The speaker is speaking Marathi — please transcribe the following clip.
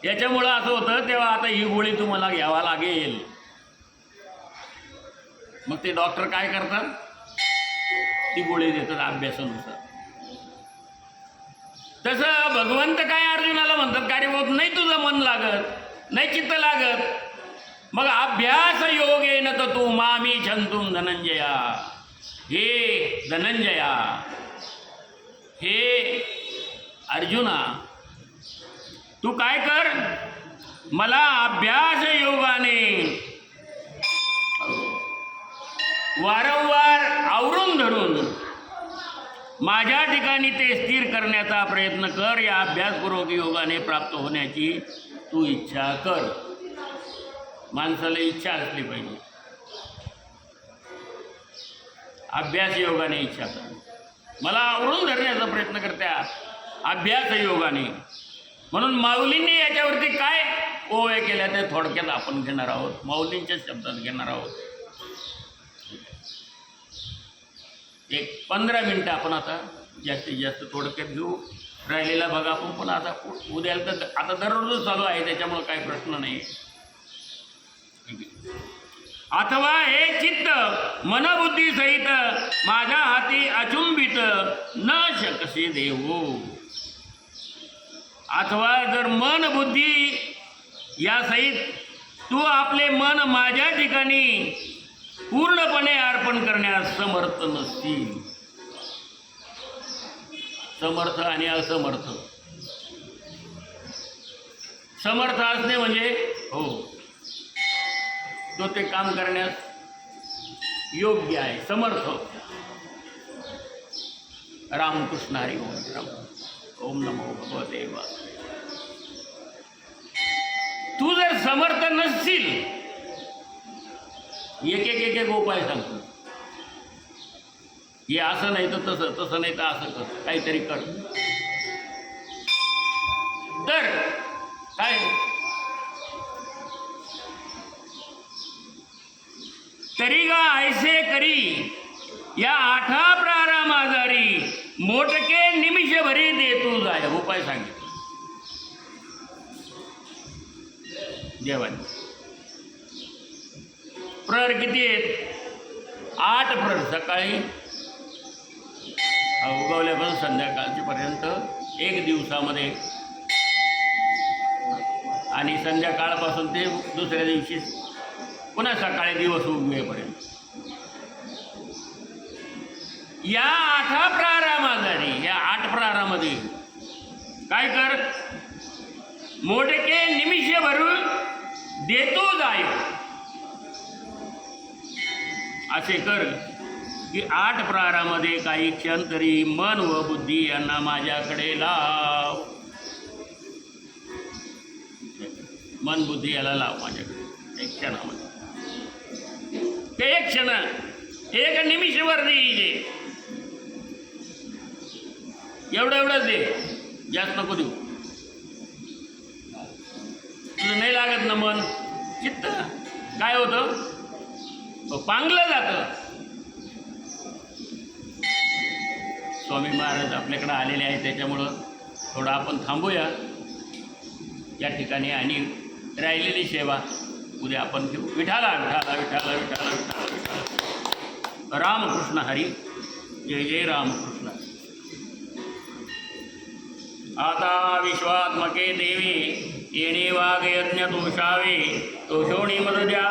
याच्यामुळं असं होतं, तेव्हा आता ही गोळी तुम्हाला घ्यावा लागेल. मग ते डॉक्टर काय करतात, ती गोळी देतात अभ्यासानुसार. तसं भगवंत काय अर्जुनाला म्हणतात, का रे भाऊ नाही तुझं मन लागत, नाही चित्त लागत, मग अभ्यास योगेन तू मामी छंतुम धनंजया. हे धनंजया, हे अर्जुना, तू काय कर, मला अभ्यास योगाने वारंवार आवरून धरून माझ्या ठिकाणी ते स्थिर करण्याचा प्रयत्न कर. या अभ्यासपूर्वक योगाने प्राप्त होण्याची तू इच्छा कर. माणसाला इच्छा असली पाहिजे. अभ्यास योगाने इच्छा कर. मला आवरून धरण्याचा प्रयत्न करत्या अभ्यास योगाने. म्हणून माऊलींनी याच्यावरती काय ओव्या केल्या ते थोडक्यात आपण घेणार आहोत, माऊलींच्या शब्दात घेणार आहोत. एक 15 मिनटं आपण आता जास्तीत जास्त थोडक्यात घेऊ. राहिलेला भाग आपण पण आता उद्याला तर आता दररोज चालू आहे, त्याच्यामुळे काही प्रश्न नाही. अथवा हे चित्त मनबुद्धी सहित माझ्या हाती अचुंबित न शकसे देऊ. अथवा जर मन बुद्धी या सहित तू आपले मन माझ्या ठिकाणी पूर्णपणे अर्पण करण्यास समर्थ नसतील. समर्थ आणि असमर्थ. समर्थ असणे म्हणजे हो तो ते काम करण्यास योग्य आहे, समर्थ. रामकृष्ण हरी ओम. राम ओम नमो भगवते वासुदेवाय. तू जर समर्थ नसशील, एक एक एक एक उपाय सांगतो. हे असं नाही तर तसं, तसं नाही तर असं कर, काहीतरी कर. तर काय तरी गा ऐसे करी या आठा प्राराम आजारी मोटके निमिष भरी देतो जाय. उपाय सांगितलं देवाने. प्रहर किती आहेत? 8 प्रहर. सकाळी उगवल्यापासून संध्याकाळपर्यंत 1 दिवसामध्ये, आणि संध्याकाळपासून ते दुसऱ्या दिवशी पुन्हा सकाळी दिवस उगवेपर्यंत. या 8 प्रहरामध्ये, या 8 प्रहरामध्ये काय कर, मोठके निमिष भरून देतो जाय. असे कर की 8 प्रहरामध्ये काही क्षण तरी मन व बुद्धी यांना माझ्याकडे लाव. मन बुद्धी याला लाव माझ्याकडे एक क्षणामध्ये. ते एक क्षण, एक निमिषभर दे. एवढंच दे, जास्त नको देऊ. तुझं नाही लागत ना मन, चित्त काय होतं, पांगलं जातं. स्वामी महाराज आपल्याकडे आलेले आहेत, त्याच्यामुळं थोडं आपण थांबूया या ठिकाणी आणि राहिलेली सेवा उद्या आपण घेऊ. विठाला विठाला विठाला विठाला विठाला विठाला. रामकृष्ण हरी. जय जय रामकृष्ण. आता विश्वात्मके देवी येणे वाघ यज्ञ दोषावे तोषोणी मद द्या